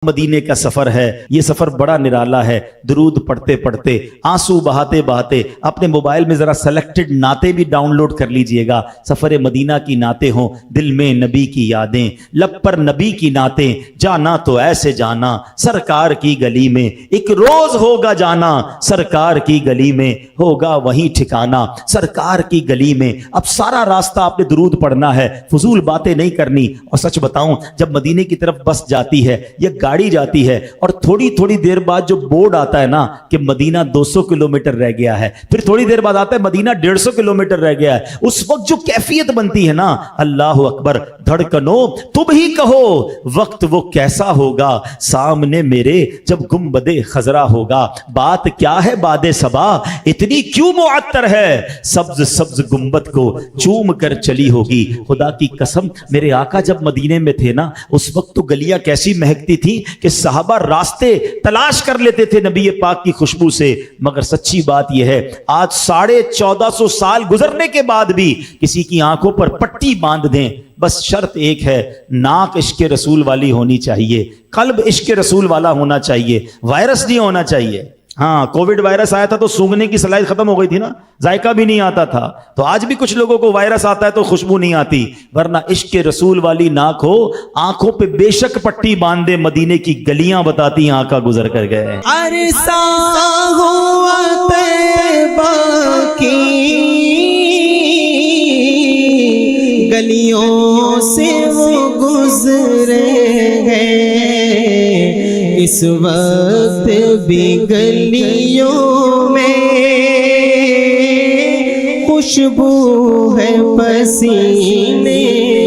मदीने का सफर है, ये सफर बड़ा निराला है। दुरूद पढ़ते पढ़ते, आंसू बहाते बहाते अपने मोबाइल में जरा सेलेक्टेड नाते भी डाउनलोड कर लीजिएगा। सफर मदीना की नाते हों, दिल में नबी की यादें, लब पर नबी की नातें, जाना तो ऐसे जाना सरकार की गली में, एक रोज होगा जाना सरकार की गली में, होगा वही ठिकाना सरकार की गली में। अब सारा रास्ता आपने दुरूद पढ़ना है, फजूल बातें नहीं करनी। और सच बताऊं, जब मदीने की तरफ बस जाती है या गाड़ी जाती है और थोड़ी थोड़ी देर बाद जो बोर्ड आता है ना कि मदीना 200 किलोमीटर रह गया है, फिर थोड़ी देर बाद आता है मदीना 150 किलोमीटर रह गया है, उस वक्त जो कैफियत बनती है ना, अल्लाह अकबर, धड़कनों तुम ही कहो वक्त वो कैसा होगा, सामने मेरे जब गुंबदे खजरा होगा। बात क्या है बादे सबा, इतनी क्यों मुअत्तर है, सब्ज सब्ज गुंबद को चूम कर चली होगी। खुदा की कसम, मेरे आका जब मदीने में थे ना, उस वक्त तो गलियां कैसी महकती थी कि सहाबा रास्ते तलाश कर लेते थे नबी पाक की खुशबू से। मगर सच्ची बात यह है, आज 1450 साल गुजरने के बाद भी किसी की आंखों पर पट्टी बांध दें, बस शर्त एक है, नाक इश्क रसूल वाली होनी चाहिए, कल्ब इश्क रसूल वाला होना चाहिए, वायरस नहीं होना चाहिए। हाँ, कोविड वायरस आया था तो सूंघने की सलाहियत खत्म हो गई थी ना, जायका भी नहीं आता था। तो आज भी कुछ लोगों को वायरस आता है तो खुशबू नहीं आती, वरना इश्क रसूल वाली नाक हो, आंखों पे बेशक पट्टी बांध दे, मदीने की गलियां बताती आका गुजर कर गए। अरसा हुआ तैबा की गलियों से वो गुजरे हैं, इस वक्त भी गलियों में खुशबू है पसीने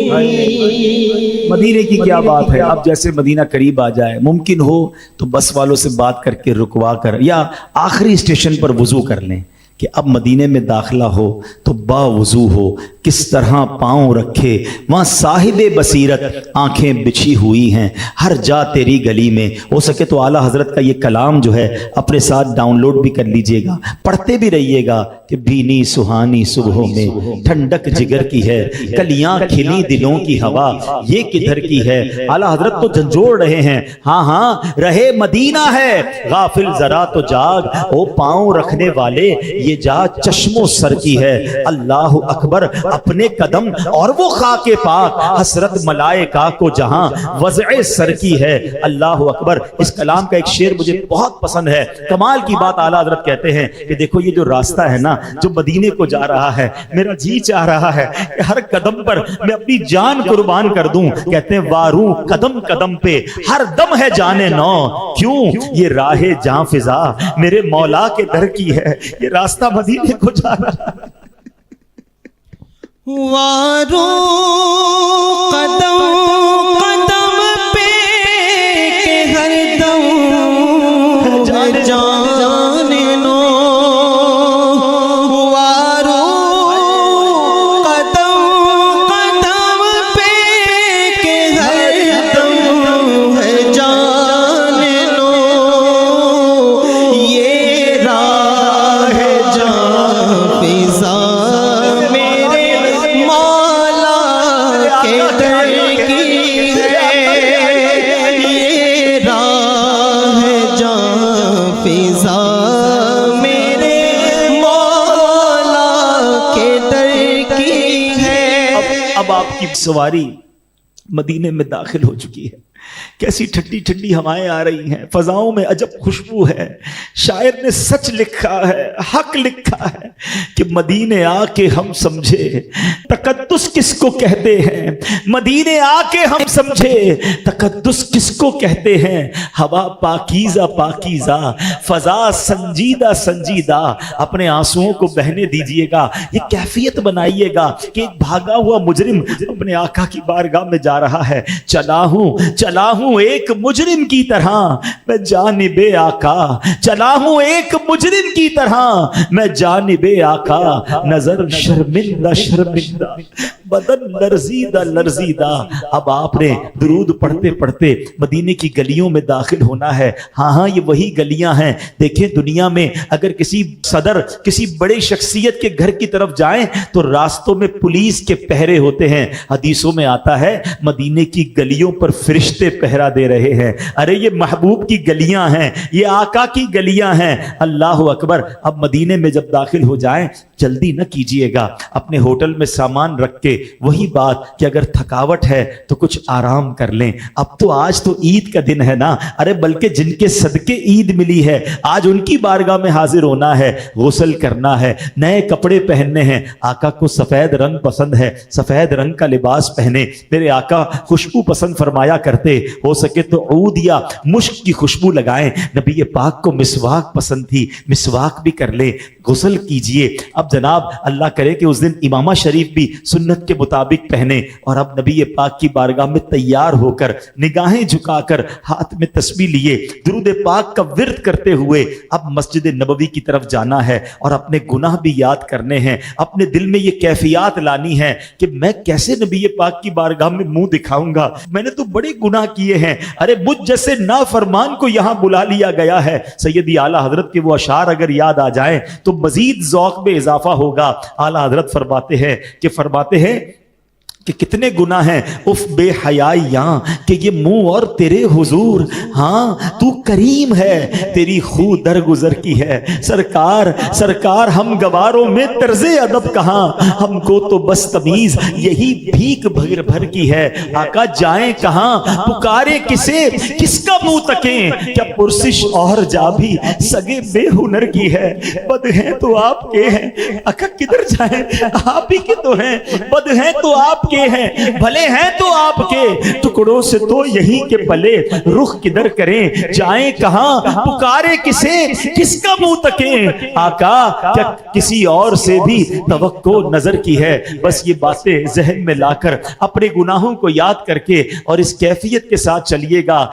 की। मदीने की क्या बात है। अब जैसे मदीना करीब आ जाए, मुमकिन हो तो बस वालों से बात करके रुकवा कर या आखिरी स्टेशन पर वुजू कर लें कि अब मदीने में दाखिला हो तो बावुजू हो, किस तरह पांव रखे वहां साहिबे बसीरत आंखें बिछी हुई हैं हर जा तेरी गली में। हो सके तो आला हजरत का ये कलाम जो है अपने साथ डाउनलोड भी कर लीजिएगा, पढ़ते भी रहिएगा कि भीनी सुहानी सुबहों में ठंडक जिगर की है, कलियां खिली दिलों की हवा ये किधर की है। आला हजरत तो झंझोड़ रहे हैं, हाँ हाँ रहे मदीना है, गाफिल जरा तो जाग, ओ पांव रखने वाले ये जा चश्मो सर की है। अल्लाह अकबर, अपने कदम और वो खाके पाक, हसरत मलाइका को जहां वज़े सर की है। अल्लाह अकबर। इस कलाम का एक शेर मुझे बहुत पसंद है, कमाल की बात। आला हज़रत कहते हैं कि देखो ये जो रास्ता है ना जो मदीने को जा रहा है, मेरा जी चाह रहा है कि हर कदम पर मैं अपनी जान कुर्बान कर दूं। कहते हैं वारू कदम कदम पे हर दम है जाने नौ, क्यों ये राहे जां फिजा मेरे मौला के दर की है। ये रास्ता मदीने को जा रहा है। वारो कदम कदम पे के हर दम जाने नो, वारो कदम कदम पे के हर दम है जाने नो, ये राह है जां फिजा अब आपकी सवारी मदीने में दाखिल हो चुकी है। कैसी ठंडी ठंडी हवाएं आ रही हैं, फजाओं में अजब खुशबू है। शायर ने सच लिखा है, हक लिखा है कि मदीने आके हम समझे तकद्दुस किसको कहते हैं, मदीने आके हम समझे तकद्दुस किसको कहते हैं। हवा पाकीज़ा पाकीज़ा, फजा संजीदा संजीदा। अपने आंसुओं को बहने दीजिएगा, ये कैफियत बनाइएगा कि एक भागा हुआ मुजरिम अपने आका की बारगाह में जा रहा है। चला हूं एक मुजरिम की तरह मैं जानिबे आका, चला हूं एक मुजरिम की तरह मैं जानिबे आका, नजर शर्मिंदा शर्मिंदा بدن لرزیدہ لرزیدہ. اب آپ نے درود پڑھتے پڑھتے مدینے کی گلیوں میں داخل ہونا ہے. ہاں یہ وہی گلیاں ہیں. دیکھیں دنیا میں اگر کسی صدر کسی بڑے شخصیت کے گھر کی طرف جائیں تو راستوں میں پولیس کے پہرے ہوتے ہیں. حدیثوں میں آتا ہے مدینے کی گلیوں پر فرشتے پہرا دے رہے ہیں. ارے یہ محبوب کی گلیاں ہیں, یہ آقا کی گلیاں ہیں. اللہ اکبر. اب مدینے میں جب داخل ہو جائیں جلدی نہ کیجئے گا, اپنے ہوٹل میں سامان رکھ کے وہی بات کہ اگر تھکاوٹ ہے تو کچھ آرام کر لیں. اب تو آج تو عید کا دن ہے نا. ارے بلکہ جن کے صدقے عید ملی ہے آج ان کی بارگاہ میں حاضر ہونا ہے, غسل کرنا ہے, نئے کپڑے پہننے ہیں. آقا کو سفید رنگ پسند ہے, سفید رنگ کا لباس پہنے. میرے آقا خوشبو پسند فرمایا کرتے, ہو سکے تو عود یا مشک کی خوشبو لگائیں. نبی پاک کو مسواک پسند تھی, مسواک بھی کر لے, غسل کیجئے. اب جناب اللہ کرے کہ اس دن امامہ شریف بھی سنت کے مطابق پہنے, اور اب نبی پاک کی بارگاہ میں تیار ہو کر نگاہیں جھکا کر ہاتھ میں تسبیح لیے درود پاک کا ورد کرتے ہوئے اب مسجد نبوی کی طرف جانا ہے, اور اپنے گناہ بھی یاد کرنے ہیں. اپنے دل میں یہ کیفیات لانی ہے کہ میں کیسے نبی پاک کی بارگاہ میں منہ دکھاؤں گا, میں نے تو بڑے گناہ کیے ہیں. ارے مجھ جیسے نافرمان کو یہاں بلا لیا گیا ہے. سیدی اعلیٰ حضرت کے وہ اشعار اگر یاد آ جائیں تو مزید ذوق میں اضافہ ہوگا. اعلیٰ حضرت فرماتے ہیں کہ کتنے گناہ ہیں اف بے حیائیاں کہ یہ منہ اور تیرے حضور. ہاں تو کریم ہے, تیری خو درگزر کی ہے. سرکار ہم گواروں میں طرز ادب کہاں, ہم کو تو بس تمیز یہی بھیک بھر بھر کی ہے. آقا جائیں کہاں, پکارے کسے, کس کا منہ تکیں, کیا پرسش اور جا بھی سگے بے ہنر کی ہے. بد ہیں تو آپ کے ہیں, آقا کدھر جائیں, آپ ہی کے تو ہیں. بد ہیں تو آپ ہیں, بھلے ہیں تو آپ کے, ٹکڑوں سے تو یہی کے پلے, رخ کدھر کریں, جائیں کہاں, پکارے کسے, کس کا منہ تکیں. آقا کیا کسی اور سے بھی توقع نظر کی ہے. بس یہ باتیں ذہن میں لا کر اپنے گناہوں کو یاد کر کے اور اس کیفیت کے ساتھ چلیے گا